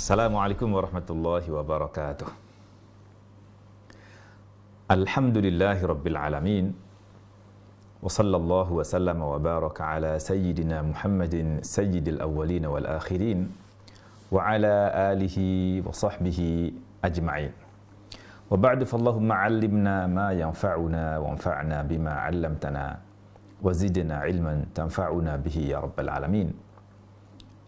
Assalamualaikum warahmatullahi wabarakatuh. Alhamdulillahi rabbil alamin. Wa sallallahu wa sallama wa baraka ala sayyidina Muhammadin sayyidil awwalin wal akhirin wa ala alihi wa sahbihi ajma'in. Wa ba'du fallahumma 'allimna ma yanfa'una wa anfa'na bima 'allamtana wa zidna 'ilman tanfa'una bihi ya rabbal alamin.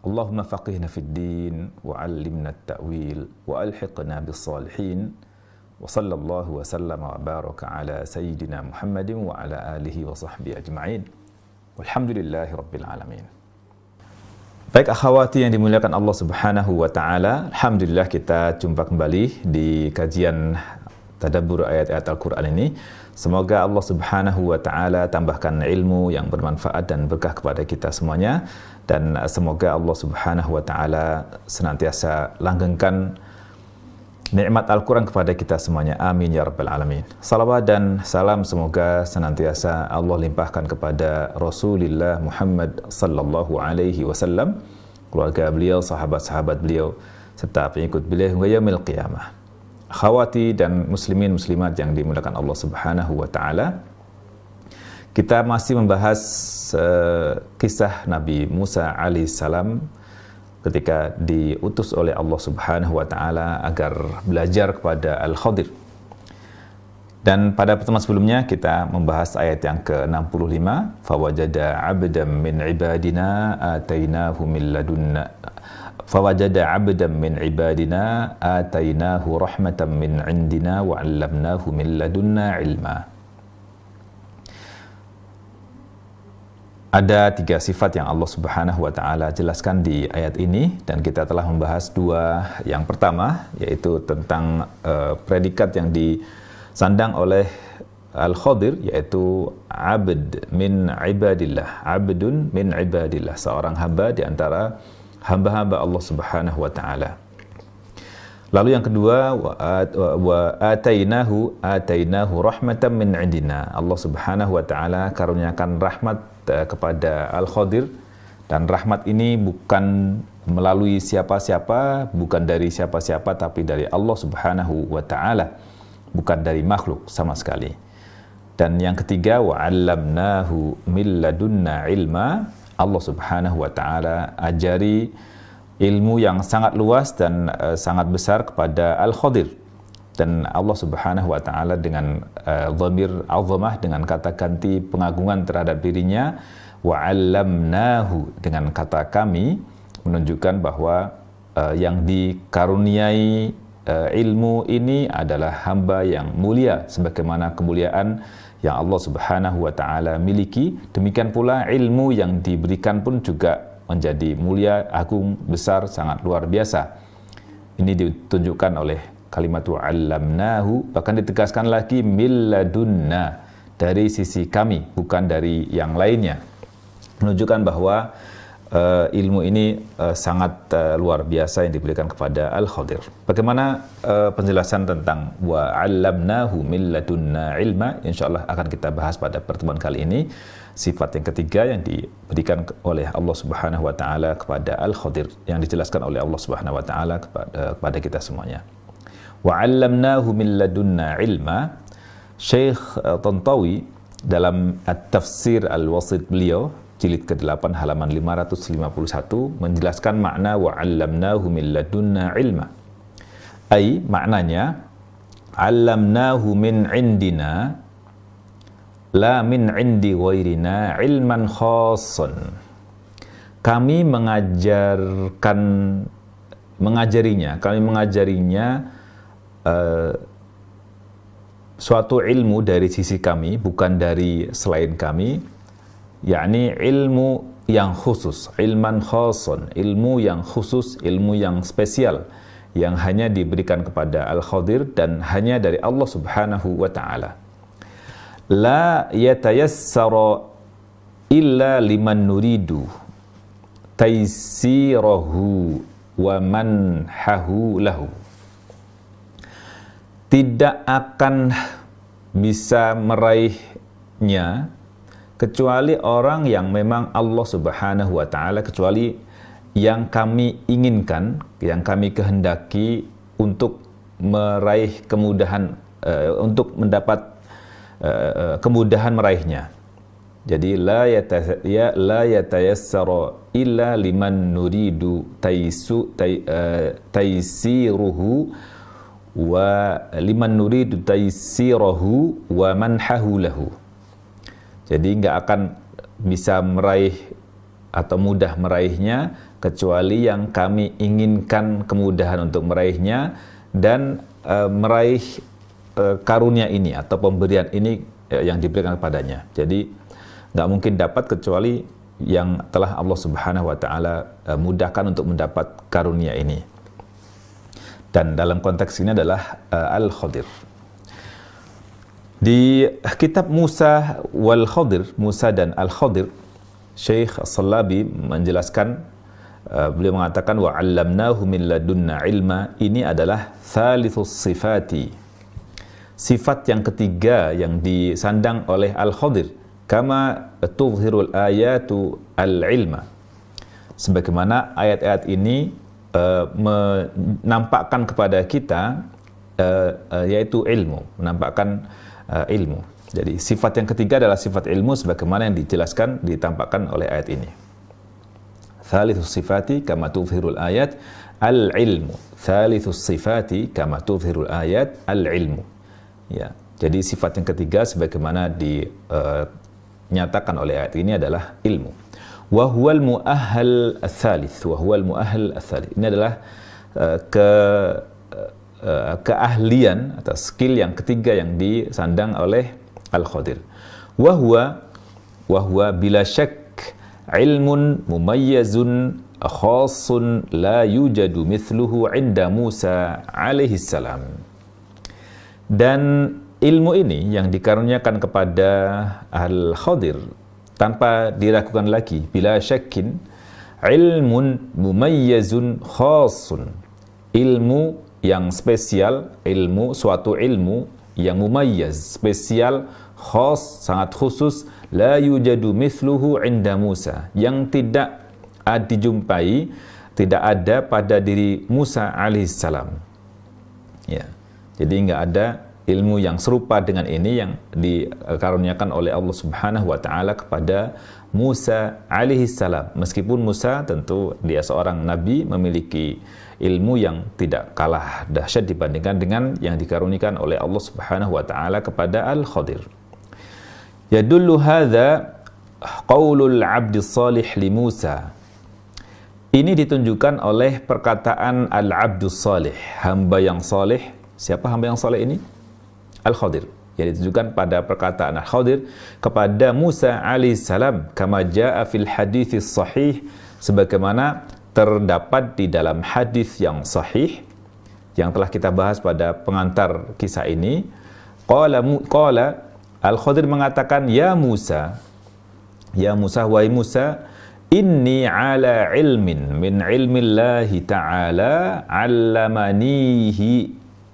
Allahumma faqihna fid din wa 'allimna at-ta'wil wa alhiqna bis salihin wa sallallahu wa sallama wa baraka ala sayyidina Muhammadin wa ala alihi wa sahbihi ajma'in. Walhamdulillahi rabbil alamin. Baik akhwati yang dimuliakan Allah Subhanahu wa taala, alhamdulillah kita jumpa kembali di kajian tadabbur ayat-ayat Al-Qur'an ini. Semoga Allah Subhanahu wa taala tambahkan ilmu yang bermanfaat dan berkah kepada kita semuanya, dan semoga Allah Subhanahu wa taala senantiasa langgengkan nikmat Al-Quran kepada kita semuanya. Amin ya rabbal alamin. Salawat dan salam semoga senantiasa Allah limpahkan kepada Rasulullah Muhammad sallallahu alaihi wasallam, keluarga beliau, sahabat-sahabat beliau, serta pengikut beliau hingga yaumil qiyamah. Akhwati dan muslimin muslimat yang dimuliakan Allah Subhanahu wa taala, kita masih membahas kisah Nabi Musa alaihissalam ketika diutus oleh Allah Subhanahu wa taala agar belajar kepada Al-Khadir. Dan pada pertemuan sebelumnya kita membahas ayat yang ke-65, fawajada 'abdan min ibadina atainahu min ladunna fawajada 'abdan min ibadina atainahu rahmatan min 'indina wa 'allamnahu min ladunna 'ilma. Ada tiga sifat yang Allah Subhanahu wa taala jelaskan di ayat ini, dan kita telah membahas dua. Yang pertama yaitu tentang predikat yang disandang oleh Al-Khadir, yaitu abd min ibadillah, abdun min ibadillah, seorang hamba di antara hamba-hamba Allah Subhanahu wa taala. Lalu yang kedua, wa atainahu rahmatan min indina. Allah Subhanahu wa taala karuniakan rahmat kepada Al-Khadir, dan rahmat ini bukan melalui siapa-siapa, bukan dari siapa-siapa, tapi dari Allah Subhanahu wa taala, bukan dari makhluk sama sekali. Dan yang ketiga, wa 'allamnahu min ladunna ilma. Allah Subhanahu wa taala ajari ilmu yang sangat luas dan sangat besar kepada Al-Khadir. Dan Allah Subhanahu wa taala dengan dhamir azamah, dengan kata ganti pengagungan terhadap dirinya, wa 'allamnahu dengan kata kami, menunjukkan bahwa yang dikaruniai ilmu ini adalah hamba yang mulia sebagaimana kemuliaan yang Allah Subhanahu wa taala miliki. Demikian pula ilmu yang diberikan pun juga menjadi mulia, agung, besar, sangat luar biasa. Ini ditunjukkan oleh kalimat wa 'allamnahu, bahkan ditegaskan lagi min ladunna, dari sisi kami, bukan dari yang lainnya, menunjukkan bahwa ilmu ini sangat luar biasa yang diberikan kepada Al-Khadir. Bagaimana penjelasan tentang wa 'allamnahu min ladunna ilma, insyaallah akan kita bahas pada pertemuan kali ini. Sifat yang ketiga yang diberikan oleh Allah Subhanahu wa taala kepada Al-Khadir, yang dijelaskan oleh Allah Subhanahu wa taala kepada kita semuanya. Wa 'allamnahu min ladunna ilma. Syekh Tantawi dalam At-Tafsir Al-Wasit beliau jilid ke-8 halaman 551 menjelaskan makna wa 'allamnahu min ladunna ilma. Ai maknanya 'allamnahu min indina la min indi ghairina ilman khassan. Kami mengajarinya suatu ilmu dari sisi kami, bukan dari selain kami, yakni ilmu yang khusus, ilman khassan, ilmu yang khusus, ilmu yang spesial, yang hanya diberikan kepada Al-Khadir dan hanya dari Allah Subhanahu wa taala. La yatayassara illa liman nuridu taysirahu wa manhahu lahu. Tidak akan bisa meraihnya kecuali orang yang memang Allah Subhanahu wa taala, kecuali yang kami inginkan, yang kami kehendaki untuk meraih kemudahan, untuk mendapat kemudahan meraihnya. Jadi la yatayassara illa liman nuridu taisiruhu wa liman nuridu taisirahu wa manhahu lahu. Jadi nggak akan bisa meraih atau mudah meraihnya kecuali yang kami inginkan kemudahan untuk meraihnya dan meraih karunia ini atau pemberian ini yang diberikan kepadanya. Jadi nggak mungkin dapat kecuali yang telah Allah Subhanahu wa Ta'ala mudahkan untuk mendapat karunia ini. Dan dalam konteks ini adalah Al-Khadir. Di kitab Musa wal Khadir, Musa dan Al-Khadir, Syekh As-Salabi menjelaskan, beliau mengatakan wa 'allamnahu min ladunna ilma, ini adalah tsalithus sifati, sifat yang ketiga yang disandang oleh Al-Khadir, kama tuzhirul ayatu al-ilma, sebagaimana ayat-ayat ini menampakkan kepada kita yaitu ilmu, menampakkan ilmu. Jadi sifat yang ketiga adalah sifat ilmu sebagaimana yang dijelaskan, ditampakkan oleh ayat ini. Tsalithus sifati kama tuzhirul ayat al-ilmu. Tsalithus sifati kama tuzhirul ayat al-ilmu. Ya. Jadi sifat yang ketiga sebagaimana dinyatakan oleh ayat ini adalah ilmu. Wa huwal muahhal ats-tsalits, wa huwal muahhal ats-tsalits. Ini adalah keahlian atau skill yang ketiga yang disandang oleh Al-Khadir. Wa huwa bila syak ilmun mumayyazun khassun la yujadu mithluhu 'inda Musa alaihi salam. Dan ilmu ini yang dikaruniakan kepada Al-Khadir tanpa diragukan lagi, bila syakin, ilmun mumayyazun khassun, ilmu yang spesial, suatu ilmu yang mumayyaz, spesial, khas, sangat khusus, la yujadu mithluhu 'inda Musa, yang tidak dijumpai, tidak ada pada diri Musa alaihissalam. Ya. Jadi nggak ada ilmu yang serupa dengan ini yang dikaruniakan oleh Allah Subhanahu wa Ta'ala kepada Musa alaihissalam. Meskipun Musa tentu dia seorang nabi, memiliki ilmu yang tidak kalah dahsyat dibandingkan dengan yang dikarunikan oleh Allah Subhanahu wa Ta'ala kepada Al-Khadir. Yadullu hadza qaulul 'abdis salih li Musa. Ini ditunjukkan oleh perkataan al-'abdus salih, hamba yang saleh. Siapa hamba yang saleh ini? Al-Khadir. Yang ditujukan pada perkataan Al-Khadir kepada Musa alaihissalam, kama jaa fil hadits sahih, sebagaimana terdapat di dalam hadis yang sahih yang telah kita bahas pada pengantar kisah ini. Qala Al-Khadir mengatakan, ya Musa, wahai Musa, inni ala ilmin min ilmillahi ta'ala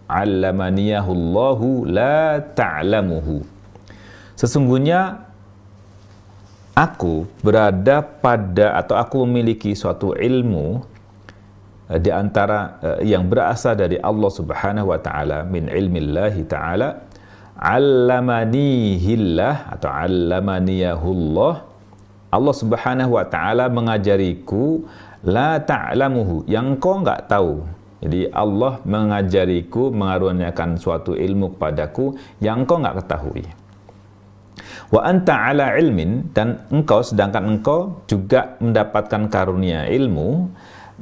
'allamaniyahu la ta'lamuhu. Sesungguhnya aku berada pada, atau aku memiliki suatu ilmu di antara yang berasal dari Allah Subhanahu wa Ta'ala, min ilmillahi ta'ala, 'allamanihillah atau 'allamaniyahullah, Allah Subhanahu wa Ta'ala mengajariku, la ta'lamuhu, yang kau enggak tahu. Jadi Allah mengajariku, mengaruniakan suatu ilmu kepadaku yang engkau enggak ketahui. Wa anta ala ilmin, dan engkau, sedangkan engkau juga mendapatkan karunia ilmu,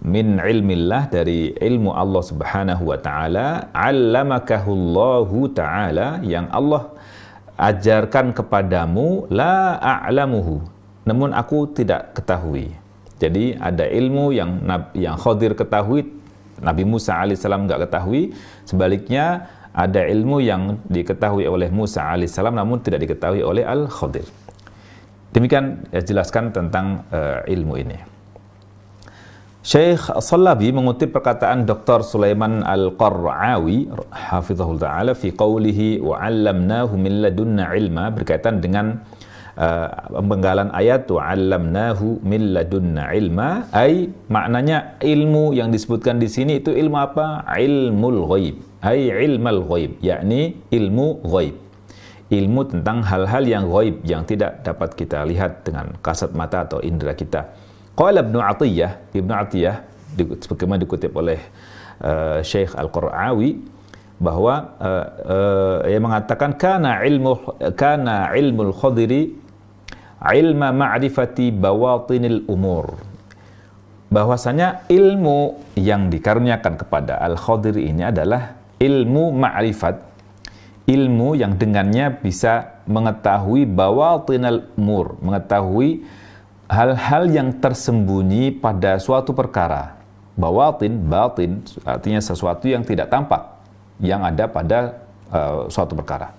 min ilmillah, dari ilmu Allah Subhanahu wa Ta'ala, 'allamakahullahu ta'ala, yang Allah ajarkan kepadamu, la a'lamuhu, namun aku tidak ketahui. Jadi ada ilmu yang Khadir ketahui, Nabi Musa alaihissalam enggak ketahui. Sebaliknya ada ilmu yang diketahui oleh Musa alaihissalam namun tidak diketahui oleh Al-Khadir. Demikian jelaskan tentang ilmu ini. Syekh As-Salabi mengutip perkataan Dr. Sulaiman Al-Qar'awi hafizahullah ta'ala fi qawlihi wa 'allamnahu min ladunna ilma, berkaitan dengan penggalan ayat wa'allamnahu min ladunna ilma, maknanya ilmu yang disebutkan di sini itu ilmu apa? Ilmul ghaib, ilmal ghaib, yakni ilmu ghaib, ilmu tentang hal-hal yang ghaib yang tidak dapat kita lihat dengan kasat mata atau indera kita. Qala Ibnu Athiyah, sebagaimana dikutip oleh Syekh Al-Qur'awi, bahwa ia mengatakan kana ilmul Khadiri ilma ma'rifati bawatinil umur, bahwasanya ilmu yang dikaruniakan kepada Al-Khadir ini adalah ilmu ma'rifat, ilmu yang dengannya bisa mengetahui bawatinal umur, mengetahui hal-hal yang tersembunyi pada suatu perkara. Bawatin artinya sesuatu yang tidak tampak, yang ada pada suatu perkara.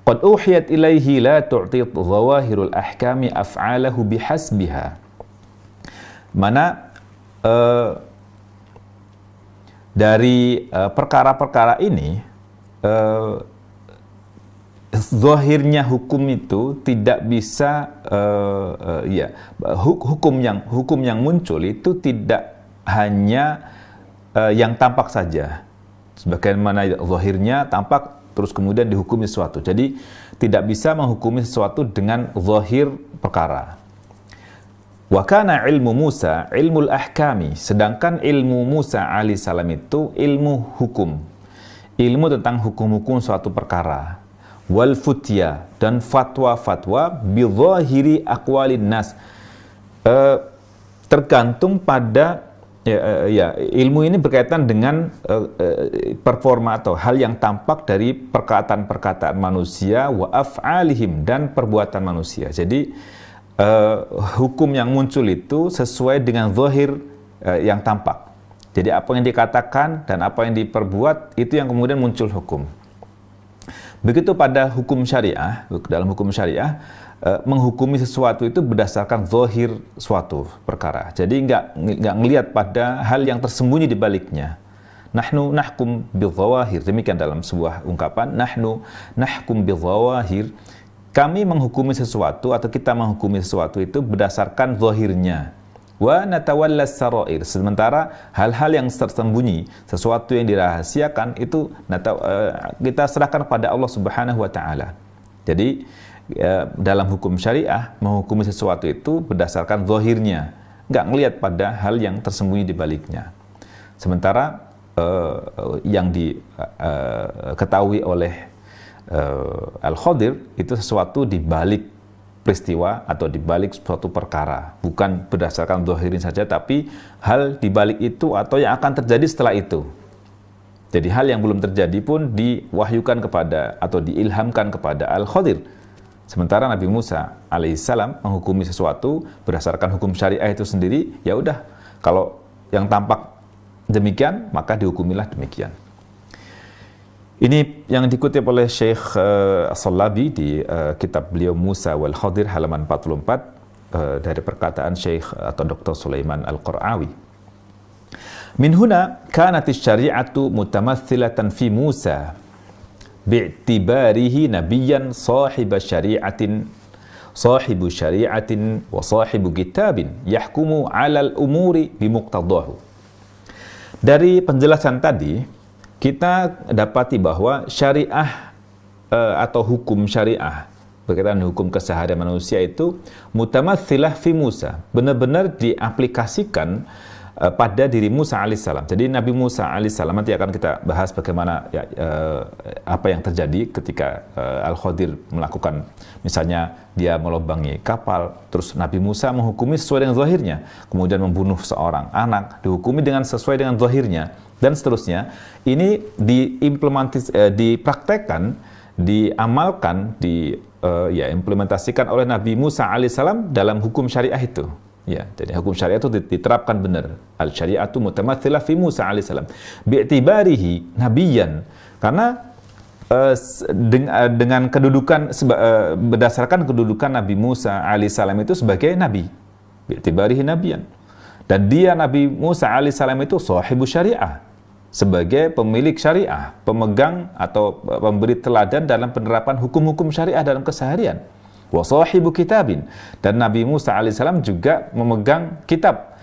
Qad uhiyat ilaihi la tu'ti zawahirul ahkami af'alahu bihasbiha. Mana dari perkara-perkara ini zahirnya hukum itu tidak bisa hukum yang muncul itu tidak hanya yang tampak saja. Sebagaimana zahirnya tampak terus kemudian dihukumi sesuatu. Jadi tidak bisa menghukumi sesuatu dengan zahir perkara. Wa kana ilmu Musa ilmul ahkami, sedangkan ilmu Musa alaihissalam itu ilmu hukum, ilmu tentang hukum-hukum suatu perkara. Wal futya, dan fatwa-fatwa bi zahiri aqwalin nas, tergantung pada ilmu ini berkaitan dengan performa atau hal yang tampak dari perkataan-perkataan manusia, wa af'alihim, dan perbuatan manusia. Jadi hukum yang muncul itu sesuai dengan zahir yang tampak. Jadi apa yang dikatakan dan apa yang diperbuat itu yang kemudian muncul hukum. Begitu pada hukum syariah, dalam hukum syariah menghukumi sesuatu itu berdasarkan zahir suatu perkara. Jadi nggak ngelihat pada hal yang tersembunyi di baliknya. Nahnu nahkum bidzawahir, demikian dalam sebuah ungkapan, nahnu nahkum bidzawahir, kami menghukumi sesuatu atau kita menghukumi sesuatu itu berdasarkan zahirnya. Wa natawallas sarair, sementara hal-hal yang tersembunyi, sesuatu yang dirahasiakan itu kita serahkan pada Allah Subhanahu wa taala. Jadi dalam hukum syariah menghukumi sesuatu itu berdasarkan zahirnya, nggak ngelihat pada hal yang tersembunyi di baliknya. Sementara yang diketahui oleh Al-Khadir itu sesuatu di balik peristiwa atau di balik suatu perkara, bukan berdasarkan zahirin saja, tapi hal di balik itu atau yang akan terjadi setelah itu. Jadi hal yang belum terjadi pun diwahyukan kepada atau diilhamkan kepada Al-Khadir. Sementara Nabi Musa alaihissalam menghukumi sesuatu berdasarkan hukum syariah itu sendiri, ya udah, kalau yang tampak demikian maka dihukumilah demikian. Ini yang dikutip oleh Syekh As-Sallabi di kitab beliau Musa wal Khadir halaman 44 dari perkataan Syekh atau Dr. Sulaiman Al-Qur'awi. Min huna kanat asy-syari'atu mutamathilatan fi Musa bi'tibarihi nabiyyan sahibu syari'atin wa sahibu kitabin yahkumu 'alal umuri bimuqtadahu. Dari penjelasan tadi kita dapati bahwa syariah atau hukum syariah berkaitan hukum keseharian manusia itu mutamatsilah fi Musa, benar-benar diaplikasikan pada diri Musa alaihissalam. Jadi Nabi Musa alaihissalam, nanti akan kita bahas bagaimana apa yang terjadi ketika Al-Khadir melakukan, misalnya dia melobangi kapal, terus Nabi Musa menghukumi sesuai dengan zahirnya, kemudian membunuh seorang anak dihukumi dengan sesuai dengan zahirnya, dan seterusnya. Ini dipraktekkan, diamalkan, implementasikan oleh Nabi Musa alaihissalam dalam hukum syariah itu. Ya, jadi hukum syariah itu diterapkan benar. Al-syari'atu mutamatsilah fi Musa alaihissalam bi'tibarihi nabiyyan, karena dengan kedudukan berdasarkan kedudukan Nabi Musa alaihissalam itu sebagai nabi, bi'tibarihi nabiyyan, dan dia Nabi Musa alaihissalam itu sahibu syariah, sebagai pemilik syariah, pemegang atau pemberi teladan dalam penerapan hukum-hukum syariah dalam keseharian. wa sahibu kitabin, dan Nabi Musa alaihissalam juga memegang kitab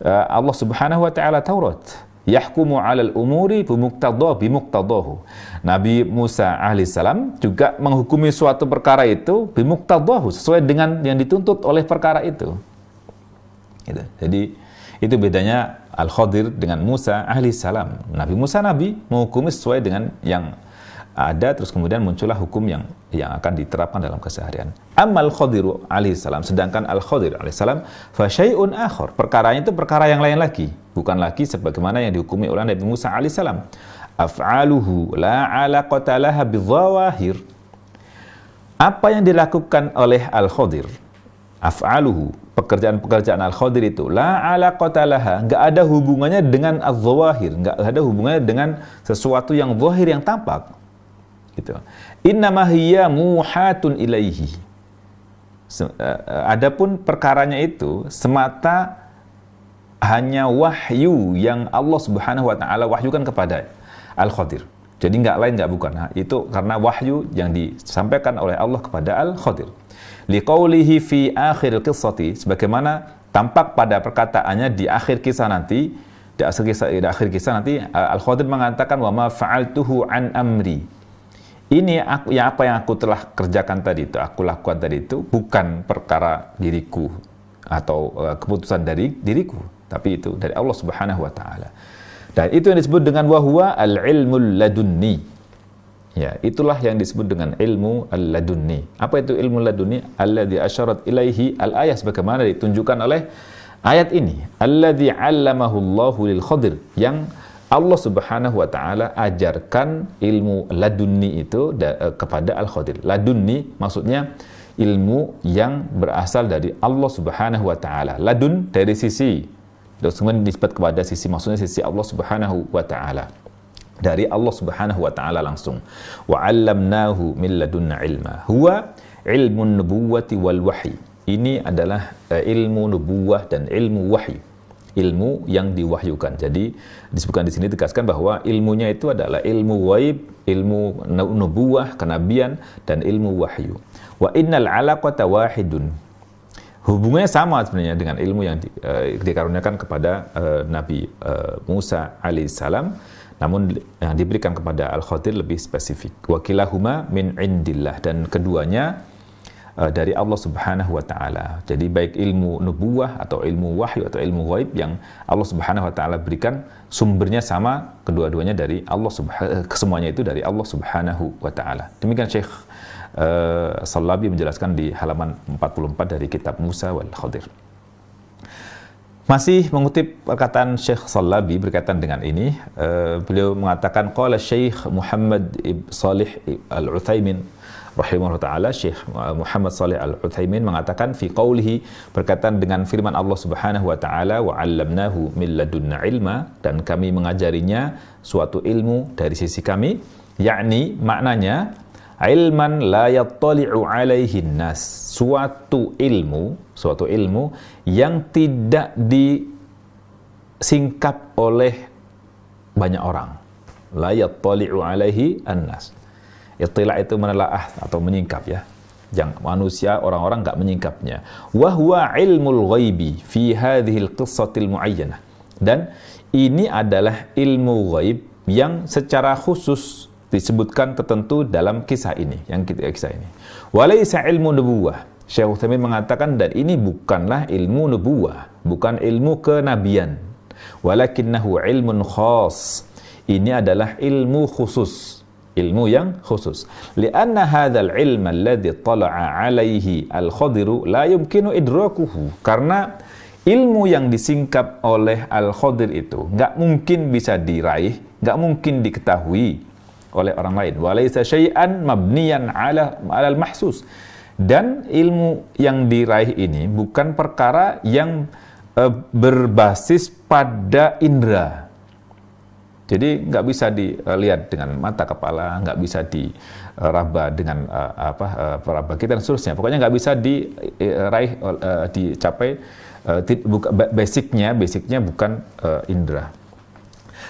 Allah Subhanahu wa taala, Taurat. Yahkumu 'alal umuri bimuqtadahu. Nabi Musa alaihissalam juga menghukumi suatu perkara itu bimuqtadahu, sesuai dengan yang dituntut oleh perkara itu. Gitu. Jadi itu bedanya Al-Khadir dengan Musa alaihissalam. Nabi Musa nabi menghukumi sesuai dengan yang ada, terus kemudian muncullah hukum yang akan diterapkan dalam keseharian. Amal Khadiru alaihissalam, sedangkan Al-Khadir alaihissalam fa syai'un akhar, perkaranya itu perkara yang lain lagi, bukan lagi sebagaimana yang dihukumi oleh Nabi Musa alaihissalam. Af'aluhu la 'alaqata laha bidzawahir, apa yang dilakukan oleh Al-Khadir, af'aluhu, pekerjaan-pekerjaan Al-Khadir itu la 'alaqata laha, enggak ada hubungannya dengan az-zawahir, enggak ada hubungannya dengan sesuatu yang zahir, yang tampak. Gitu. Innama hiya muhatun ilaihi. Adapun perkaranya itu semata hanya wahyu yang Allah Subhanahu wa taala wahyukan kepada Al-Khadir. Jadi enggak lain, enggak bukan. Nah, itu karena wahyu yang disampaikan oleh Allah kepada Al-Khadir. Liqaulihi fi akhir qissati, sebagaimana tampak pada perkataannya di akhir kisah nanti, di akhir kisah nanti Al-Khadir mengatakan wa ma fa'altuhu an amri. Ini apa yang aku telah kerjakan tadi itu, aku lakukan tadi itu bukan perkara diriku atau keputusan dari diriku, tapi itu dari Allah Subhanahu wa taala. Dan itu yang disebut dengan wahwa al-ilmul ladunni. Ya, itulah yang disebut dengan ilmu al-ladunni. Apa itu ilmu ladunni? Alladzi asyarat ilaihi al-ayah, sebagaimana ditunjukkan oleh ayat ini. Alladzi 'allamahu Allahu lil Khadir, yang Allah Subhanahu wa taala ajarkan ilmu ladunni itu kepada Al-Khadir. Ladunni maksudnya ilmu yang berasal dari Allah Subhanahu wa taala. Ladun dari sisi, terus kemudian disebut kepada sisi, maksudnya sisi Allah Subhanahu wa taala. Dari Allah Subhanahu wa taala langsung. Wa 'allamnahu min ladunna ilma. Huwa ilmun nubuwwati wal wahyi. Ini adalah ilmu nubuwah dan ilmu wahyu. Ilmu yang diwahyukan. Jadi disebutkan di sini, tegaskan bahwa ilmunya itu adalah ilmu ghaib, ilmu nubuwah, kenabian, dan ilmu wahyu. Wa innal 'alaqata wahidun. Hubungannya sama sebenarnya dengan ilmu yang dikaruniakan kepada Nabi Musa alaihissalam, namun yang diberikan kepada Al-Khadir lebih spesifik. Wa kilahuma min indillah, dan keduanya dari Allah Subhanahu wa taala. Jadi baik ilmu nubuwah atau ilmu wahyu atau ilmu ghaib yang Allah Subhanahu wa taala berikan, sumbernya sama, kedua-duanya dari Allah semuanya itu dari Allah Subhanahu wa taala. Demikian Syekh Sallabi menjelaskan di halaman 44 dari kitab Musa wal Khadir. Masih mengutip perkataan Syekh Sallabi berkaitan dengan ini, beliau mengatakan qala Syekh Muhammad Salih Al-Utsaimin rahimahullah ta'ala, Syekh Muhammad Salih Al-Utsaimin mengatakan fi qaulihi, berkaitan dengan firman Allah Subhanahu wa taala, wa 'allamnahu min ladunna ilma, dan kami mengajarinya suatu ilmu dari sisi kami, yakni maknanya ilman la yattali'u 'alaihi nas, suatu ilmu yang tidak disingkap oleh banyak orang. La yattali'u 'alaihi an-nas. Ittila' itu menelaah atau menyingkap, ya. Yang manusia, orang-orang enggak menyingkapnya. Wa huwa ilmul ghaibi fi hadhil qissatil muayyanah. Dan ini adalah ilmu ghaib yang secara khusus disebutkan tertentu dalam kisah ini, Walaysa ilmu nubuwah. Syekh Utsaimin mengatakan, dan ini bukanlah ilmu nubuwah, bukan ilmu kenabian. Walakinnahu ilmun khas. Ini adalah ilmu khusus, ilmu yang khusus. Lianna hadzal ilma alladhi tala'a 'alaihi al-Khadiru la yumkinu idrakuhu. Karena ilmu yang disingkap oleh Al-Khadir itu enggak mungkin bisa diraih, enggak mungkin diketahui oleh orang lain. Walaysa syai'an mabniyan 'alal mahsus. Dan ilmu yang diraih ini bukan perkara yang berbasis pada indera. Jadi nggak bisa dilihat dengan mata kepala, nggak bisa diraba dengan peraba kita dan seterusnya. Pokoknya nggak bisa diraih, dicapai. Basicnya bukan indera.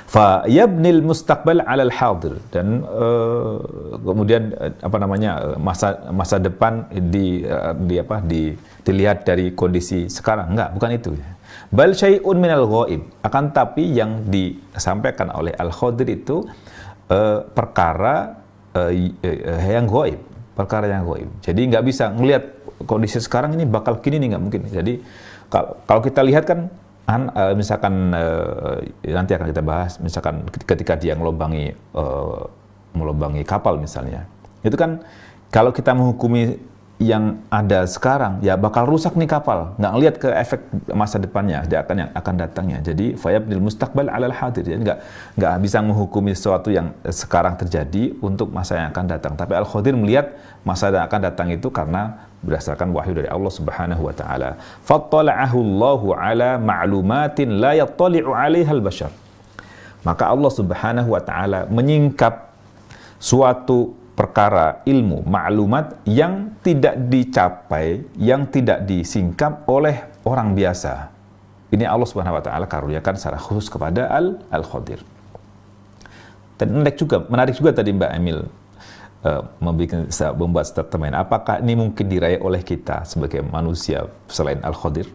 Fa yabnil mustaqbal 'alal hadir, dan kemudian masa depan dilihat dari kondisi sekarang. Enggak, bukan itu. Bal syai'un minal ghaib, akan tapi yang disampaikan oleh Al-Khadir itu perkara yang ghaib, perkara yang ghaib. Jadi nggak bisa ngelihat kondisi sekarang ini bakal gini nih, nggak mungkin. Jadi kalau kita lihat kan misalkan nanti akan kita bahas, misalkan ketika dia melobangi kapal misalnya, itu kan kalau kita menghukumi yang ada sekarang, ya bakal rusak nih kapal, nggak ngelihat ke efek masa depannya, dia akan datangnya. Jadi fayabnil mustaqbal 'alal hadir, jadi nggak bisa menghukumi sesuatu yang sekarang terjadi untuk masa yang akan datang. Tapi Al-Khadir melihat masa yang akan datang itu karena berdasarkan wahyu dari Allah Subhanahu wa taala. Fattala'ahu Allahu 'ala ma'lumatin la yattali'u 'alaiha al-bashar. Maka Allah Subhanahu wa taala menyingkap suatu perkara ilmu, maklumat yang tidak dicapai, yang tidak disingkap oleh orang biasa. Ini Allah Subhanahu wa taala karuniakan secara khusus kepada Al-Khadir. Dan menarik juga tadi Mbak Emil membuat statement, apakah ini mungkin diraih oleh kita sebagai manusia selain Al-Khadir?